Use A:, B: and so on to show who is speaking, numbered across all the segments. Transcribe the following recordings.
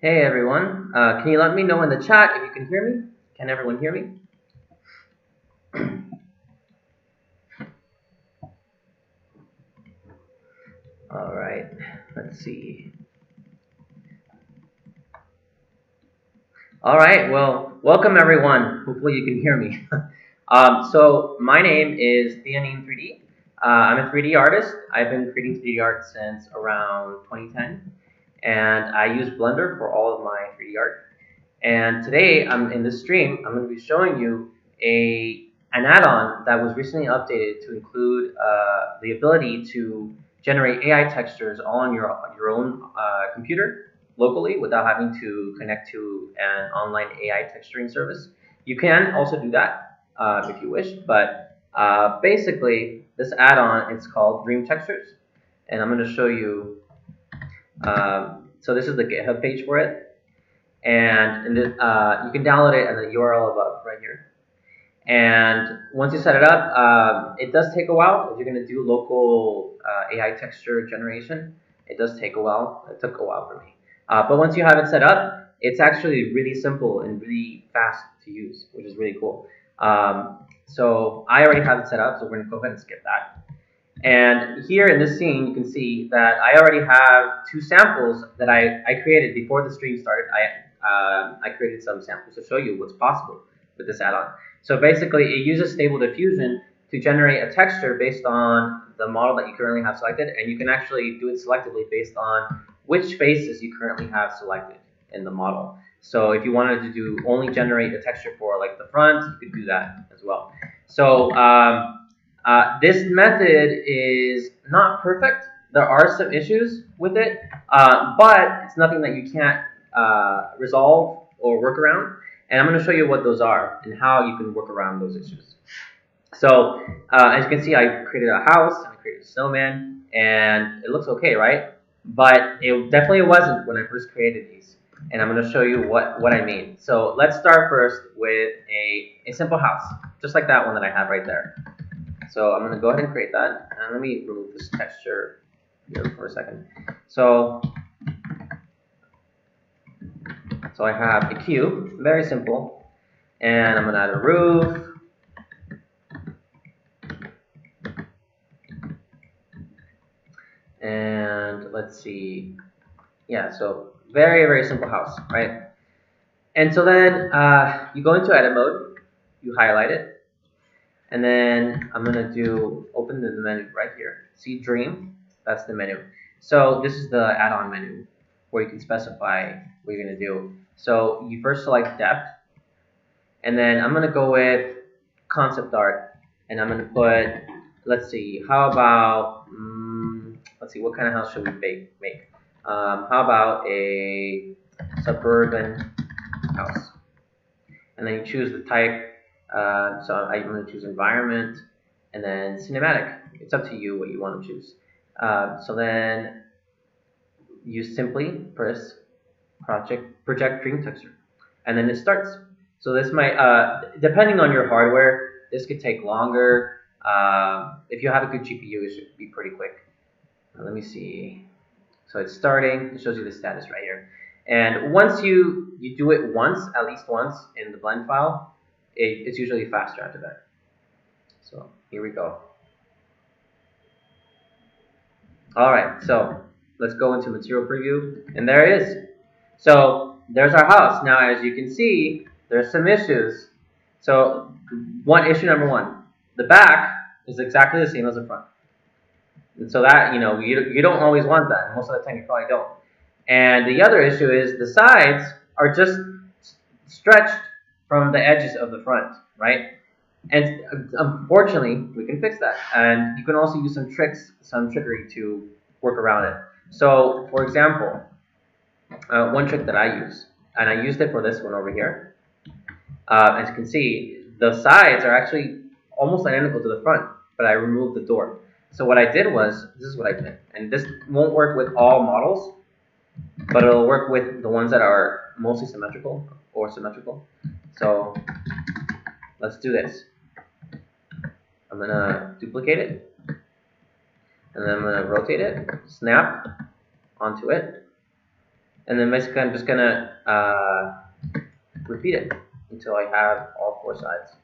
A: Hey everyone, can you let me know in the chat if you can hear me? Can everyone hear me? All right, let's see. All right, well, welcome everyone. Hopefully you can hear me. So my name is Theanine3D. I'm a 3D artist. I've been creating 3D art since around 2010, and I use Blender for all of my 3D art. And today, in this stream, I'm going to be showing you an add-on that was recently updated to include the ability to generate AI textures all on your own computer locally without having to connect to an online AI texturing service. You can also do that if you wish, but basically, this add-on is called Dream Textures, and I'm going to show you. So this is the GitHub page for it. And you can download it at the URL above right here. And once you set it up, it does take a while. If you're going to do local AI texture generation, it does take a while. It took a while for me. But once you have it set up, it's actually really simple and really fast to use, which is really cool. So I already have it set up, so we're going to go ahead and skip that. And here in this scene, you can see that I already have two samples that I created before the stream started. I created some samples to show you what's possible with this add-on. So basically, it uses Stable Diffusion to generate a texture based on the model that you currently have selected, and you can actually do it selectively based on which faces you currently have selected in the model. So if you wanted to do only generate a texture for like the front, you could do that as well. So this method is not perfect. There are some issues with it, but it's nothing that you can't resolve or work around. And I'm going to show you what those are and how you can work around those issues. So as you can see, I created a house, and I created a snowman, and it looks okay, right? But it definitely wasn't when I first created these. And I'm going to show you what I mean. So let's start first with a simple house, just like that one that I have right there. So I'm going to go ahead and create that. And let me remove this texture here for a second. So I have a cube, very simple. And I'm going to add a roof. And let's see. Yeah, so very, very simple house, right? And so then you go into edit mode, you highlight it, and then I'm gonna open the menu right here. See Dream, that's the menu. So this is the add-on menu where you can specify what you're gonna do. So you first select depth, and then I'm gonna go with concept art, and I'm gonna put, let's see, how about, let's see, what kind of house should we make? How about a suburban house? And then you choose the type. So I'm going to choose environment, and then cinematic. It's up to you what you want to choose. So then you simply press project dream texture, and then it starts. So this might, depending on your hardware, this could take longer. If you have a good GPU, it should be pretty quick. Let me see. So it's starting. It shows you the status right here. And once you do it once, at least once in the blend file, it's usually faster after that. So here we go. All right, so let's go into material preview, and there it is. So there's our house. Now, as you can see, there's some issues. So issue number one, the back is exactly the same as the front. And so that, you don't always want that. Most of the time you probably don't. And the other issue is the sides are just stretched from the edges of the front, right? And unfortunately, we can fix that. And you can also use some trickery to work around it. So, for example, one trick that I use, and I used it for this one over here. As you can see, the sides are actually almost identical to the front, but I removed the door. So what I did was, this is what I did. And this won't work with all models, but it'll work with the ones that are mostly symmetrical or symmetrical. So let's do this. I'm gonna duplicate it, and then I'm gonna rotate it, snap onto it, and then basically I'm just gonna repeat it until I have all four sides.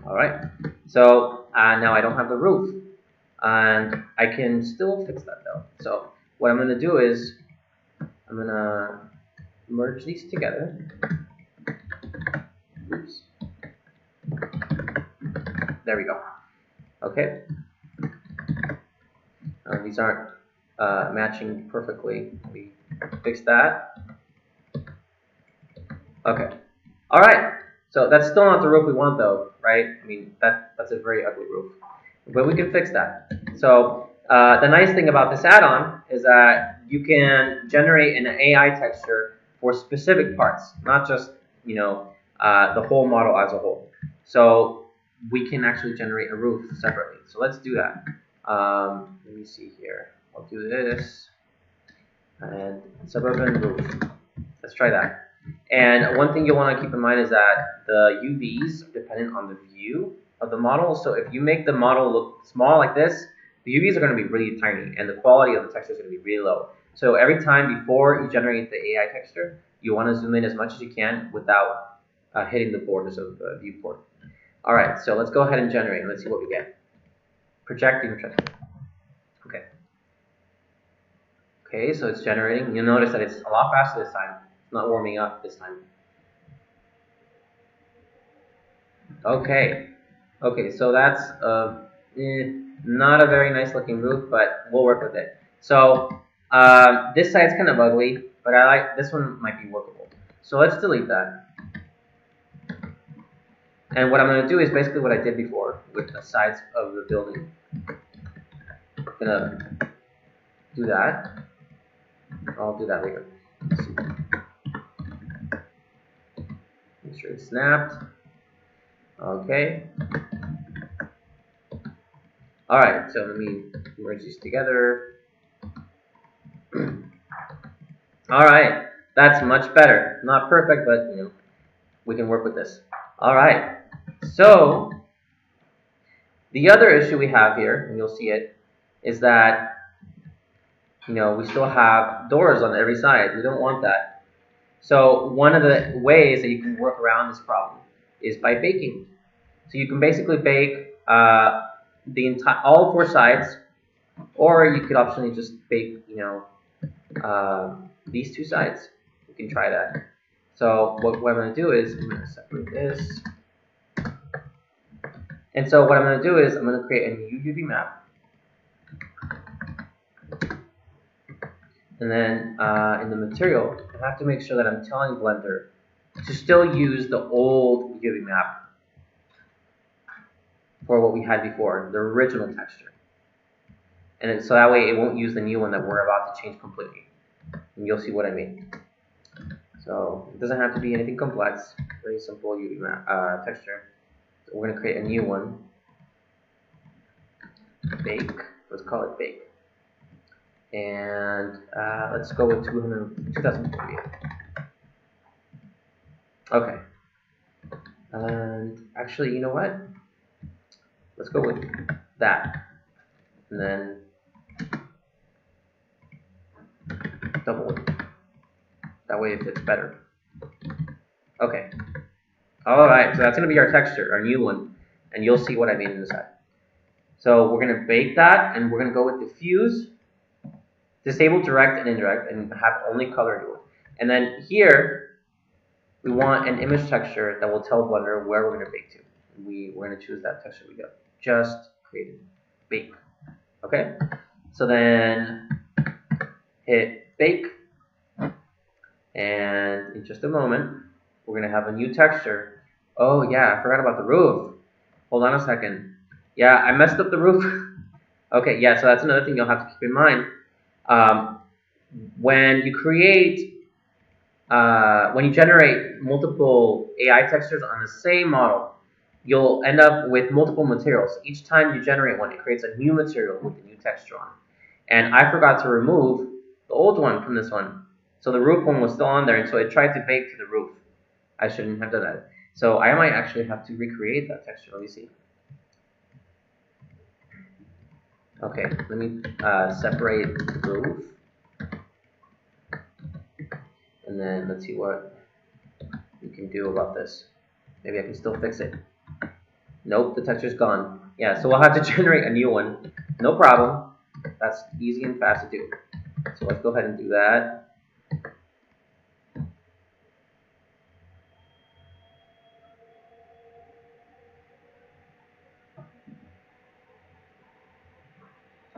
A: All right, so now I don't have the roof, and I can still fix that though. So what I'm going to do is I'm going to merge these together. Oops. There we go. Okay. These aren't matching perfectly. We fix that. Okay. All right. So that's still not the roof we want, though, right? I mean, that's a very ugly roof, but we can fix that. So the nice thing about this add-on is that you can generate an AI texture for specific parts, not just the whole model as a whole. So we can actually generate a roof separately. So let's do that. Let me see here. I'll do this and suburban roof. Let's try that. And one thing you'll want to keep in mind is that the UVs are dependent on the view of the model. So if you make the model look small like this, the UVs are going to be really tiny, and the quality of the texture is going to be really low. So every time before you generate the AI texture, you want to zoom in as much as you can without hitting the borders of the viewport. All right, so let's go ahead and generate. Let's see what we get. Projecting texture. Okay. Okay, so it's generating. You'll notice that it's a lot faster this time. It's not warming up this time. Okay. Okay, so that's not a very nice looking roof, but we'll work with it. So this side's kind of ugly, but I like this one might be workable. So let's delete that. And what I'm going to do is basically what I did before with the sides of the building. I'm going to do that. I'll do that later. Let's see. Make sure it's snapped. Okay. Alright, so let me merge these together. Alright, that's much better. Not perfect, but you know, we can work with this. Alright, so the other issue we have here, and you'll see it, is that you know, we still have doors on every side. We don't want that. So one of the ways that you can work around this problem is by baking. So you can basically bake all 4 sides, or you could optionally just bake, you know, these 2 sides. You can try that. So what I'm going to do is I'm going to separate this. And so what I'm going to do is I'm going to create a new UV map. And then in the material, I have to make sure that I'm telling Blender to still use the old UV map for what we had before, the original texture. And so that way it won't use the new one that we're about to change completely. And you'll see what I mean. So it doesn't have to be anything complex, very simple UV map texture. So we're going to create a new one. Bake. Let's call it bake. And let's go with 2048. Okay. And actually, you know what? Let's go with that. And then double it. That way it fits better. Okay. Alright, so that's going to be our texture, our new one. And you'll see what I mean in a sec. So we're going to bake that, and we're going to go with diffuse, disable direct and indirect, and have only color do it. And then here, we want an image texture that will tell Blender where we're going to bake to. We're going to choose that texture we got. Just created. Bake. Okay? So then, hit bake. And in just a moment, we're going to have a new texture. Oh yeah, I forgot about the roof. Hold on a second. Yeah, I messed up the roof. Okay, yeah, so that's another thing you'll have to keep in mind. When you generate multiple AI textures on the same model, you'll end up with multiple materials. Each time you generate one, it creates a new material with a new texture on it. And I forgot to remove the old one from this one. So the roof one was still on there, and so it tried to bake to the roof. I shouldn't have done that. So I might actually have to recreate that texture. Let me see. Okay, let me separate the roof. And then let's see what we can do about this. Maybe I can still fix it. Nope, the texture's gone. Yeah, so we'll have to generate a new one. No problem. That's easy and fast to do. So let's go ahead and do that.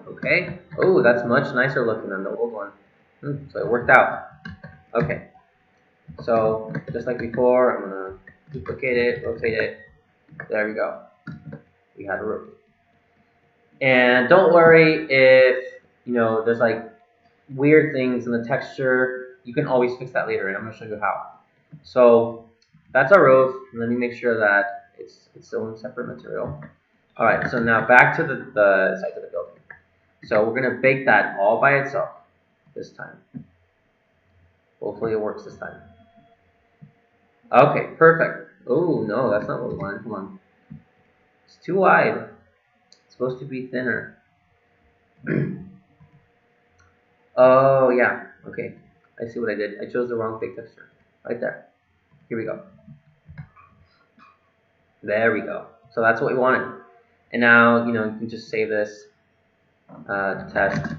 A: Okay. Oh, that's much nicer looking than the old one. So it worked out. Okay. So just like before, I'm gonna duplicate it, rotate it. There we go. We had a roof. And don't worry if you know there's like weird things in the texture. You can always fix that later, and I'm gonna show you how. So that's our roof. Let me make sure that it's still in separate material. All right. So now back to the sides of the building. So we're gonna bake that all by itself this time. Hopefully it works this time. Okay, perfect. Oh no, that's not what we wanted. Come on. It's too wide. It's supposed to be thinner. Oh yeah. Okay. I see what I did. I chose the wrong big texture. Right there. Here we go. There we go. So that's what we wanted. And now, you know, you can just save this to test.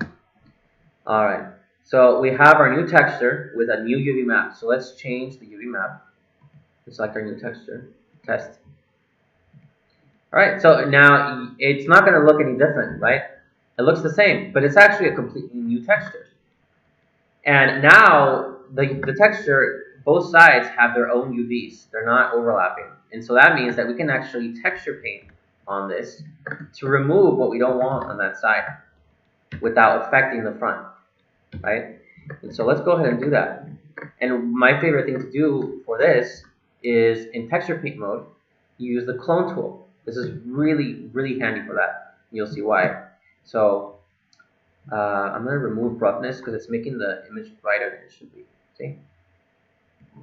A: Alright. So we have our new texture with a new UV map. So let's change the UV map. Select our new texture. Test. Alright, so now it's not going to look any different, right? It looks the same, but it's actually a completely new texture. And now the texture, both sides have their own UVs. They're not overlapping. And so that means that we can actually texture paint on this to remove what we don't want on that side without affecting the front, right? And so let's go ahead and do that. And my favorite thing to do for this is in texture paint mode, you use the clone tool. This is really, really handy for that. You'll see why. So I'm going to remove roughness because it's making the image brighter than it should be. See?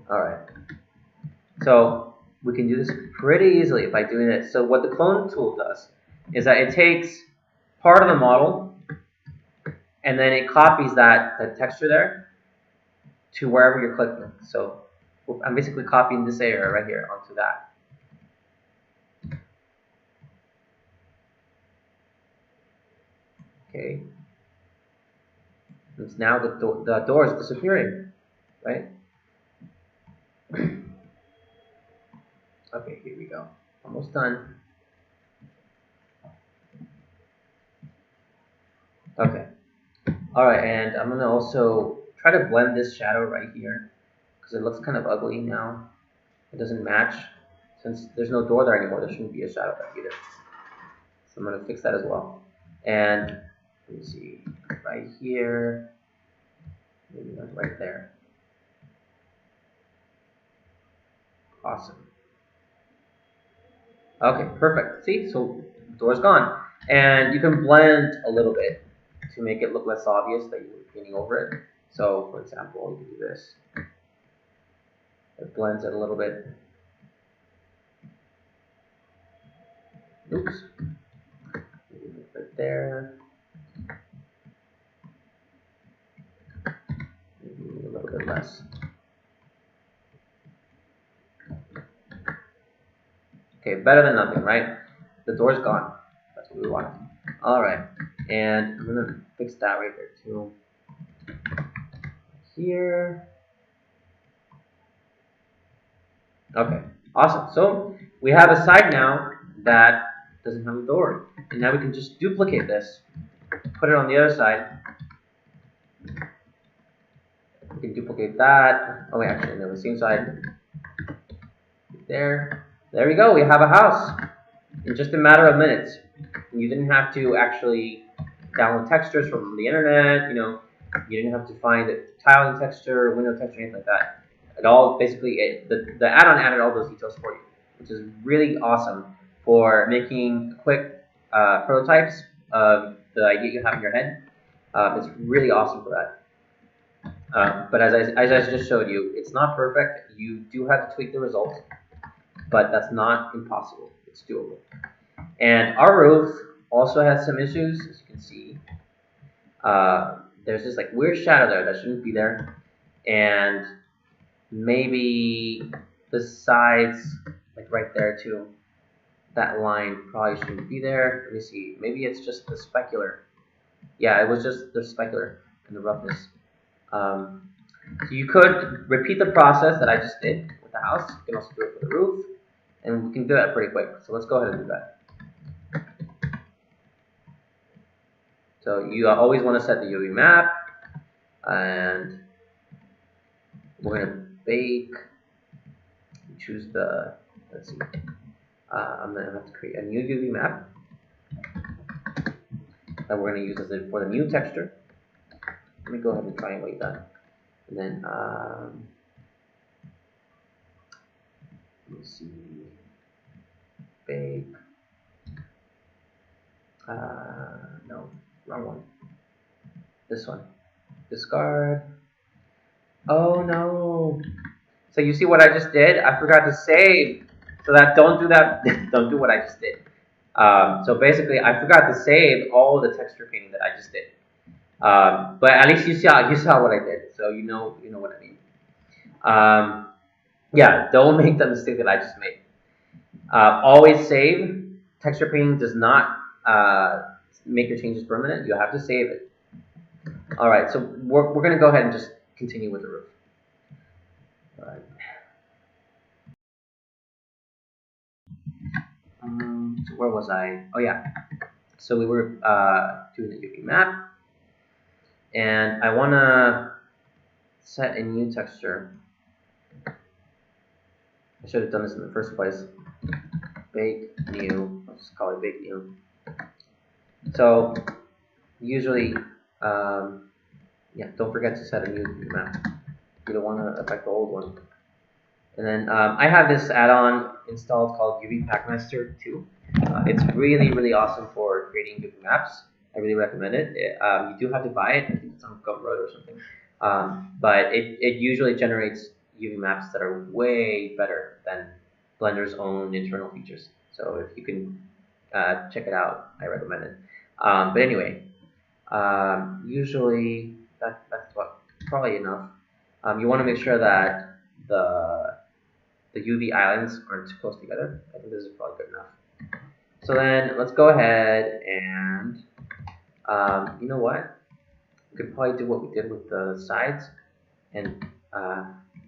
A: All right. So we can do this pretty easily by doing this. So what the clone tool does is that it takes part of the model and then it copies that texture there to wherever you're clicking. So I'm basically copying this area right here onto that. Okay. And now the door is disappearing, right? Okay, here we go. Almost done. Okay. All right, and I'm gonna also try to blend this shadow right here because it looks kind of ugly now. It doesn't match. Since there's no door there anymore, there shouldn't be a shadow there either. So I'm gonna fix that as well. And let me see, right here, maybe like right there. Awesome. Okay, perfect. See, so the door's gone. And you can blend a little bit to make it look less obvious that you were painting over it. So, for example, you can do this. It blends it a little bit. Oops. Maybe right there. Maybe a little bit less. Okay, better than nothing, right? The door's gone. That's what we want. All right, and I'm gonna fix that right there too. Here. Okay, awesome. So we have a side now that doesn't have a door, and now we can just duplicate this, put it on the other side. We can duplicate that. Oh, wait, actually, no, the same side. There we go. We have a house in just a matter of minutes. You didn't have to actually download textures from the internet. You know, you didn't have to find a tiling texture, window texture, anything like that. It all basically the add-on added all those details for you, which is really awesome for making quick prototypes of the idea you have in your head. It's really awesome for that. But as I just showed you, it's not perfect. You do have to tweak the results, but that's not impossible. It's doable. And our roof also has some issues, as you can see. There's this like weird shadow there that shouldn't be there, and maybe the sides, like right there too. That line probably shouldn't be there. Let me see. Maybe it's just the specular. Yeah, it was just the specular and the roughness. So you could repeat the process that I just did with the house. You can also do it for the roof, and we can do that pretty quick. So let's go ahead and do that. So you always want to set the UV map, and we're going to bake. Choose the, let's see, I'm going to have to create a new UV map that we're going to use as for the new texture. Let me go ahead and triangulate that. And then, let me see, bake, no, wrong one. This one, discard. Oh no. So you see what I just did? I forgot to save. So that don't do that. Don't do what I just did. So basically, I forgot to save all the texture painting that I just did. But at least you saw what I did. So you know what I mean. Yeah, don't make the mistake that I just made. Always save. Texture painting does not make your changes permanent. You have to save it. All right, so we're going to go ahead and just continue with the roof. All right. So where was I? Oh yeah. So we were doing the UV map, and I want to set a new texture. I should have done this in the first place. Bake new. Let's just call it bake new. So usually Yeah, don't forget to set a new UV map. You don't want to affect the old one. And then I have this add-on installed called UV Packmaster 2. It's really, really awesome for creating UV maps. I really recommend it. You do have to buy it. I think it's on Gumroad or something. But it usually generates UV maps that are way better than Blender's own internal features. So if you can check it out, I recommend it. But anyway, usually that's probably enough. You want to make sure that the UV islands aren't too close together. I think this is probably good enough. So then let's go ahead and, you know what? We could probably do what we did with the sides and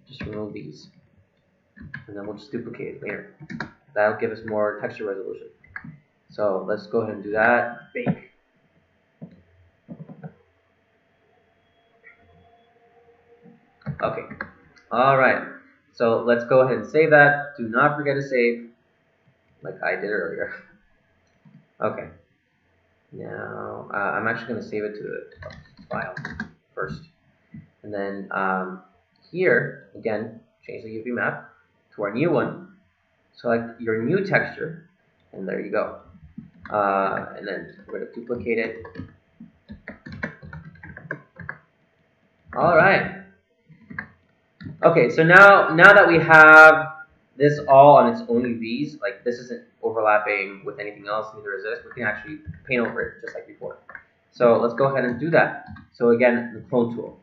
A: just remove these. And then we'll just duplicate it later. That'll give us more texture resolution. So let's go ahead and do that. Bake. Okay. All right. So let's go ahead and save that. Do not forget to save, like I did earlier. Okay. Now I'm actually going to save it to the file first, and then here again, change the UV map to our new one. Select your new texture, and there you go. And then we're going to duplicate it. All right. Okay, so now that we have this all on its own UVs, like this isn't overlapping with anything else, neither is this, we can actually paint over it just like before. So let's go ahead and do that. So again, the clone tool.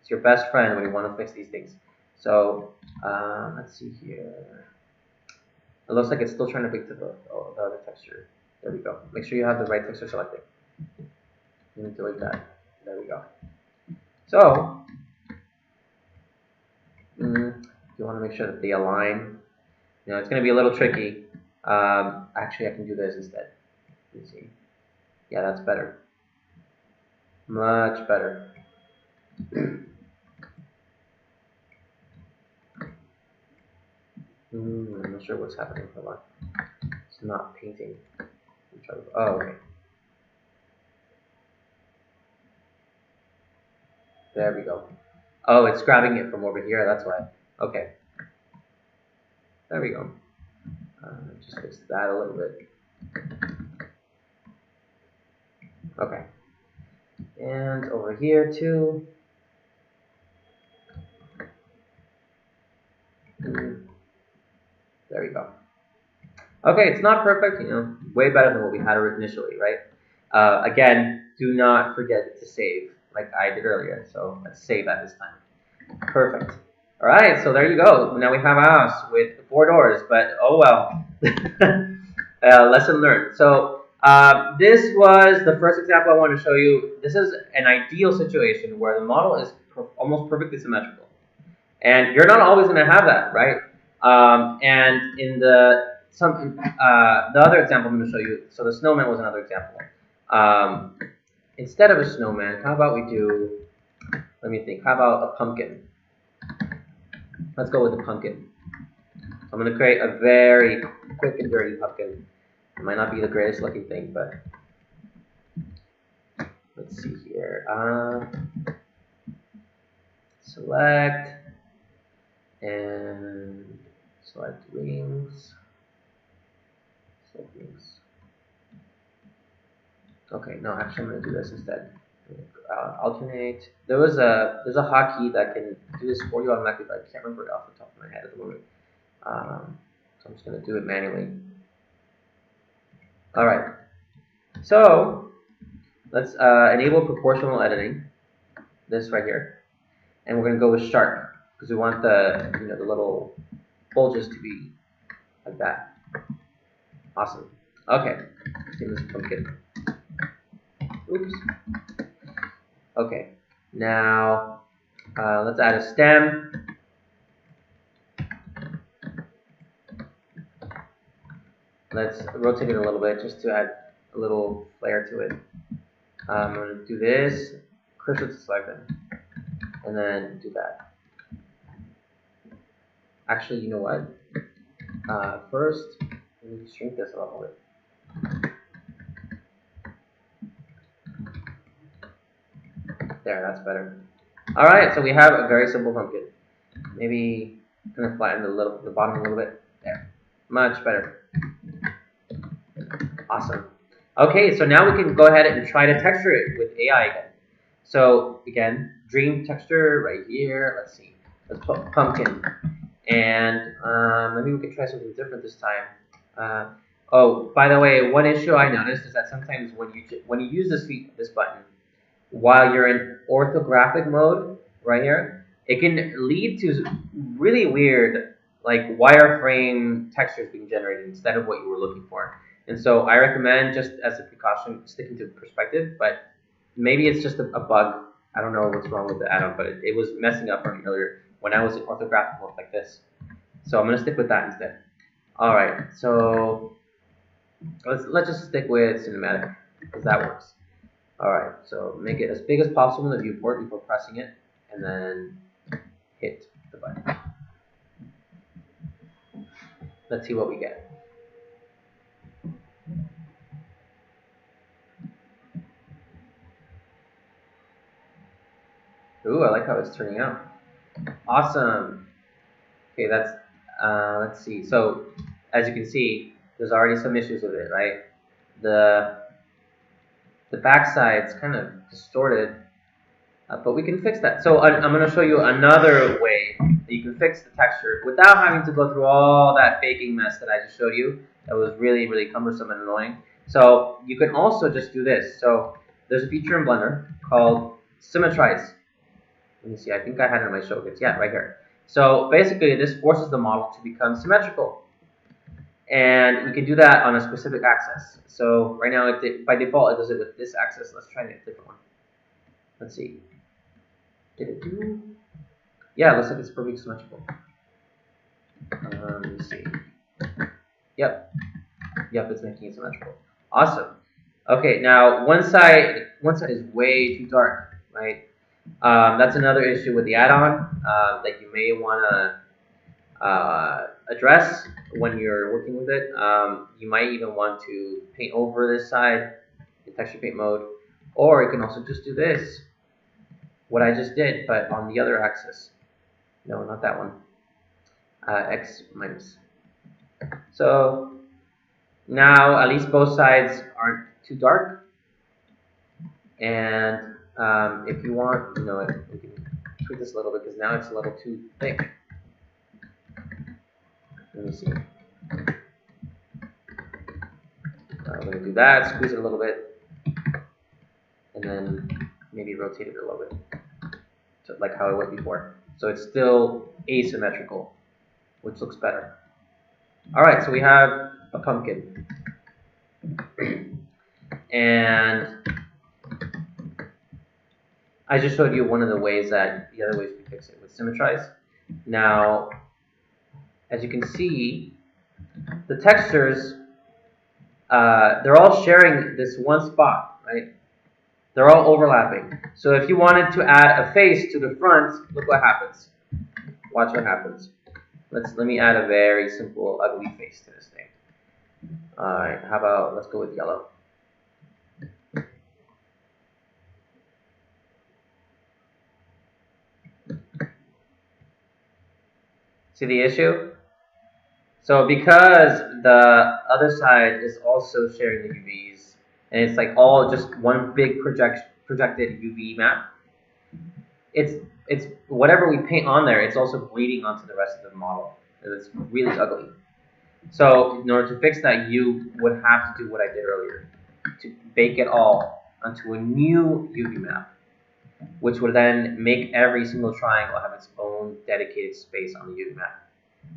A: It's your best friend when you want to fix these things. So let's see here. It looks like it's still trying to bake to the other texture. There we go. Make sure you have the right texture selected. You need to delete that. There we go. So you want to make sure that they align. You know, it's going to be a little tricky. Actually, I can do this instead. Let me see. Yeah, that's better. Much better. I'm not sure what's happening. Hold on. It's not painting. Oh, okay. There we go. Oh, it's grabbing it from over here. That's why. Okay. There we go. Just fix that a little bit. Okay. And over here too. There we go. Okay, it's not perfect, you know, way better than what we had initially, right? Again, do not forget to save, like I did earlier. So let's save that this time. Perfect. All right, so there you go. Now we have a house with 4 doors, but oh well. Lesson learned. So this was the first example I wanted to show you. This is an ideal situation where the model is almost perfectly symmetrical. And you're not always going to have that, right? And in the other example I'm going to show you, so the snowman was another example. Instead of a snowman, how about we do, let me think, how about a pumpkin? Let's go with the pumpkin. I'm going to create a very quick and dirty pumpkin. It might not be the greatest looking thing, but let's see here. Select and select wings. Select wings. Okay, no, actually I'm going to do this instead. Alternate. There's a hotkey that can do this for you automatically, but I can't remember it off the top of my head at the moment. So I'm just going to do it manually. All right. So let's enable proportional editing. This right here, and we're going to go with sharp because we want the the little bulges to be like that. Awesome. Okay. Let's do this pumpkin. Oops. Okay. Now let's add a stem. Let's rotate it a little bit just to add a little flair to it. I'm going to do this, cursor to select it, and then do that. Actually, you know what? First, let me shrink this a little bit. There, that's better. All right, so we have a very simple pumpkin. Maybe gonna flatten the bottom a little bit. There, much better. Awesome. Okay, so now we can go ahead and try to texture it with AI again. So again, dream texture right here. Let's see. Let's put pumpkin, and maybe we can try something different this time. Oh, by the way, one issue I noticed is that sometimes when you use this button while you're in orthographic mode right here, it can lead to really weird like wireframe textures being generated instead of what you were looking for. And so I recommend, just as a precaution, sticking to perspective, but maybe it's just a bug. I don't know what's wrong with the add-on, but it was messing up for me earlier when I was in orthographic mode like this. So I'm gonna stick with that instead. All right, so let's just stick with cinematic because that works. All right, so make it as big as possible in the viewport before pressing it, and then hit the button. Let's see what we get. Ooh, I like how it's turning out. Awesome. Okay, that's, let's see. So, as you can see, there's already some issues with it, right? The backside's kind of distorted, but we can fix that. So I'm going to show you another way that you can fix the texture without having to go through all that baking mess that I just showed you. That was really, really cumbersome and annoying. So you can also just do this. So there's a feature in Blender called Symmetrize. Let me see, I think I had it in my showcase. Yeah, right here. So basically, this forces the model to become symmetrical. And we can do that on a specific axis. So right now, by default, it does it with this axis. Let's try a different one. Let's see. Did it do? Yeah, it looks like it's perfectly symmetrical. Let me see. Yep, it's making it symmetrical. Awesome. Okay, now one side is way too dark, right? That's another issue with the add-on that you may want to address when you're working with it. You might even want to paint over this side in texture paint mode, or you can also just do this, what I just did, but on the other axis. No, not that one. X minus. So now at least both sides aren't too dark, and if you want, we can tweak this a little bit because now it's a little too thick. Let me see. I'm going to do that, squeeze it a little bit, and then maybe rotate it a little bit, so like how it was before. So it's still asymmetrical, which looks better. All right, so we have a pumpkin. And I just showed you one of the other ways we fix it with Symmetrize. Now, as you can see, the textures, they're all sharing this one spot, right? They're all overlapping. So if you wanted to add a face to the front, look what happens. Watch what happens. Let me add a very simple ugly face to this thing. Alright, how about, let's go with yellow. See the issue? So because the other side is also sharing the UVs, and it's like all just one big projected UV map, it's whatever we paint on there, it's also bleeding onto the rest of the model. And it's really ugly. So in order to fix that, you would have to do what I did earlier, to bake it all onto a new UV map, which would then make every single triangle have its own dedicated space on the UV map.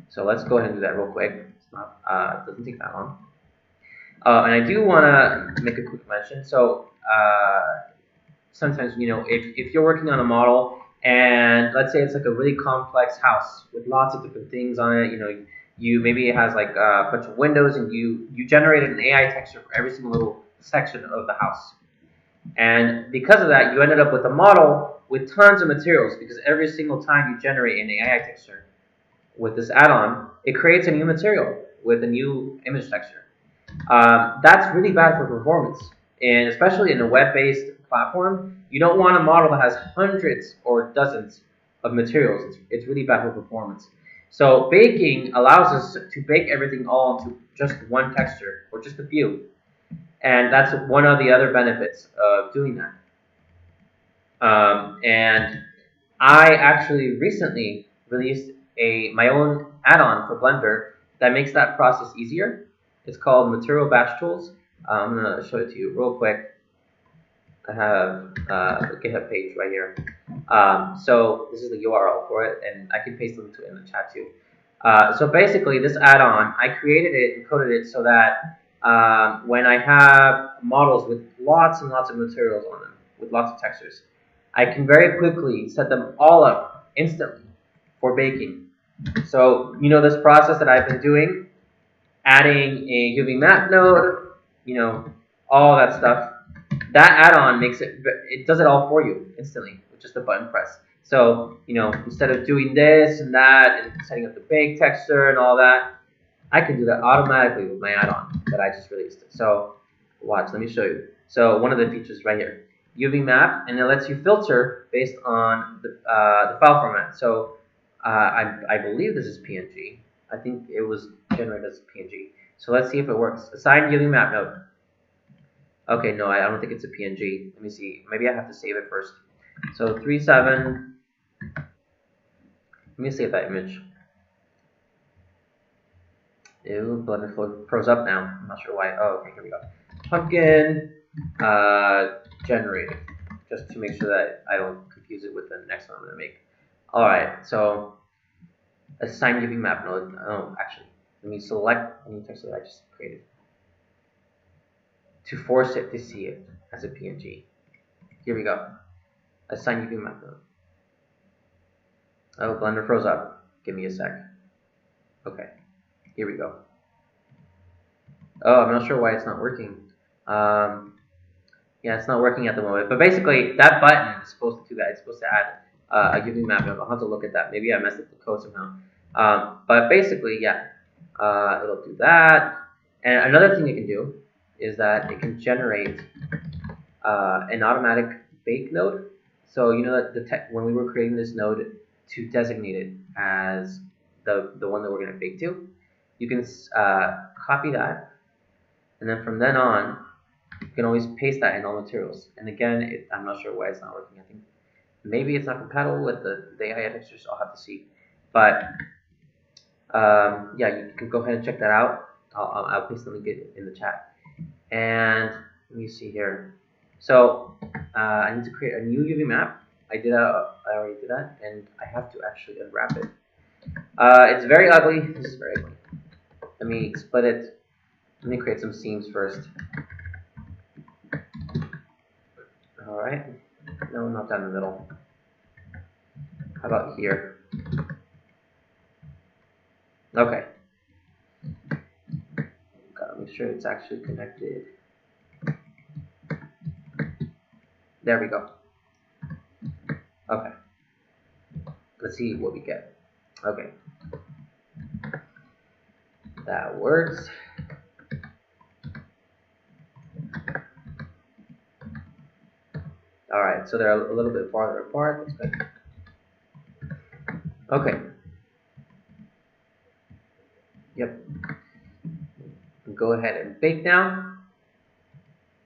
A: So let's go ahead and do that real quick. It doesn't take that long. And I do want to make a quick mention. So sometimes, if you're working on a model and let's say it's like a really complex house with lots of different things on it, maybe it has like a bunch of windows, and you generated an AI texture for every single little section of the house. And because of that, you ended up with a model with tons of materials, because every single time you generate an AI texture with this add-on, it creates a new material with a new image texture. That's really bad for performance. and especially in a web-based platform, you don't want a model that has hundreds or dozens of materials. It's really bad for performance. So baking allows us to bake everything all into just one texture or just a few. And that's one of the other benefits of doing that. And I actually recently released my own add-on for Blender that makes that process easier. It's called Material Batch Tools. I'm gonna show it to you real quick. I have a GitHub page right here. So this is the URL for it, and I can paste link to it in the chat too. So basically, this add-on, I created it and coded it so that when I have models with lots and lots of materials on them, with lots of textures, I can very quickly set them all up instantly for baking. So you know this process that I've been doing, adding a UV map node, all that stuff. That add-on it does it all for you instantly with just a button press. So instead of doing this and that and setting up the bake texture and all that, I can do that automatically with my add-on that I just released. So watch, let me show you. So one of the features right here, UV map, and it lets you filter based on the file format. So I believe this is PNG. I think it was generated as PNG. So let's see if it works. Assign UV map node. Okay, no, I don't think it's a PNG. Let me see. Maybe I have to save it first. So 3.7. Let me save that image. Ew, Blender froze up now. I'm not sure why. Oh, okay, here we go. Pumpkin generated. Just to make sure that I don't confuse it with the next one I'm going to make. Alright, so assign UV map node. Oh, actually, let me select any text that I just created to force it to see it as a PNG. Here we go. Assign UV map node. Oh, Blender froze up. Give me a sec. Okay, here we go. Oh, I'm not sure why it's not working. Yeah, it's not working at the moment. But basically, that button is supposed to do that. It's supposed to add a UV map node. I'll have to look at that. Maybe I messed up the code somehow. But basically, yeah, it'll do that. And another thing it can do is that it can generate an automatic bake node. So that when we were creating this node to designate it as the one that we're going to bake to, you can copy that, and then from then on, you can always paste that in all materials. And again, I'm not sure why it's not working. I think maybe it's not compatible with the AI textures. I'll have to see. But yeah, you can go ahead and check that out. I'll paste the link in the chat. And let me see here. So I need to create a new UV map. I already did that, and I have to actually unwrap it. It's very ugly. This is very ugly. Let me split it. Let me create some seams first. All right. No, not down the middle. How about here? Okay. Gotta make sure it's actually connected. There we go. Okay. Let's see what we get. Okay. That works. Alright, so they're a little bit farther apart. That's good. Okay. Yep. Go ahead and bake now.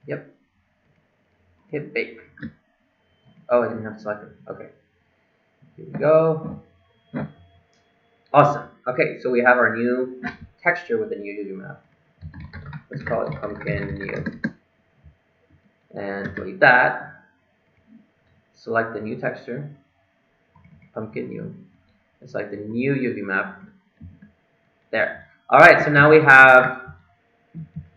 A: Yep. Hit bake. Oh, I didn't have to select it. Okay. Here we go. Awesome. Okay, so we have our new texture with the new UV map. Let's call it pumpkin new. And delete that. Select the new texture, pumpkin new. It's like the new UV map. There. All right, so now we have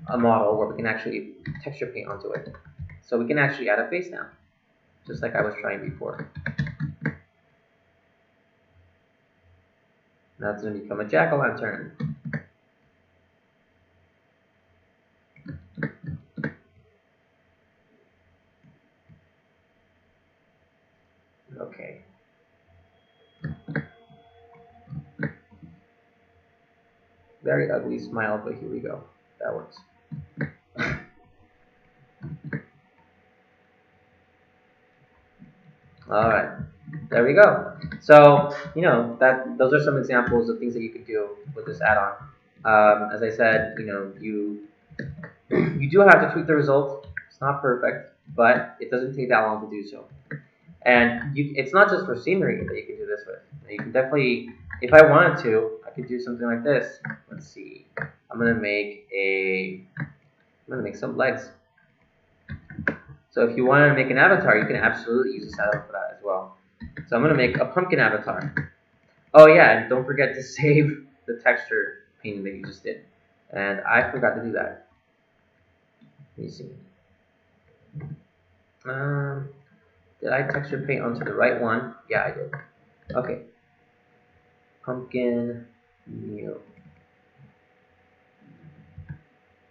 A: a model where we can actually texture paint onto it. So we can actually add a face now, just like I was trying before. Now it's going to become a jack-o'-lantern. Okay. Very ugly smile, but here we go. That works. Alright, there we go. So, you know, those are some examples of things that you could do with this add-on. As I said, you know, you do have to tweak the result. It's not perfect, but it doesn't take that long to do so. And it's not just for scenery that you can do this with. You can definitely, if I wanted to, I could do something like this. Let's see. I'm gonna make some legs. So if you want to make an avatar, you can absolutely use this add-on for that as well. So I'm gonna make a pumpkin avatar. Oh yeah, and don't forget to save the texture painting that you just did. And I forgot to do that. Let me see. Did I texture paint onto the right one? Yeah, I did. Okay. Pumpkin meal.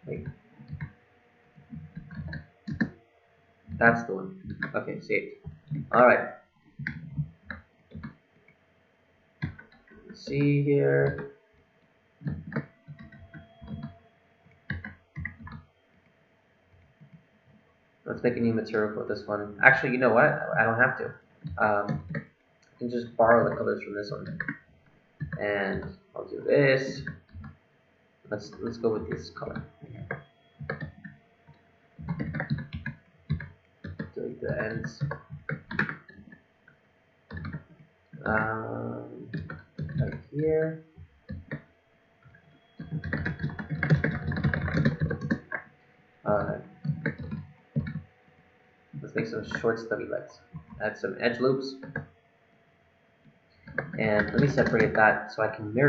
A: Wait. That's the one. Okay, saved. Alright. Let's see here. Let's make a new material for this one. Actually, you know what? I don't have to. I can just borrow the colors from this one. And I'll do this. Let's go with this color. Delete the ends. Right here. Alright. Let's make some short stubby legs. Add some edge loops. And let me separate that so I can mirror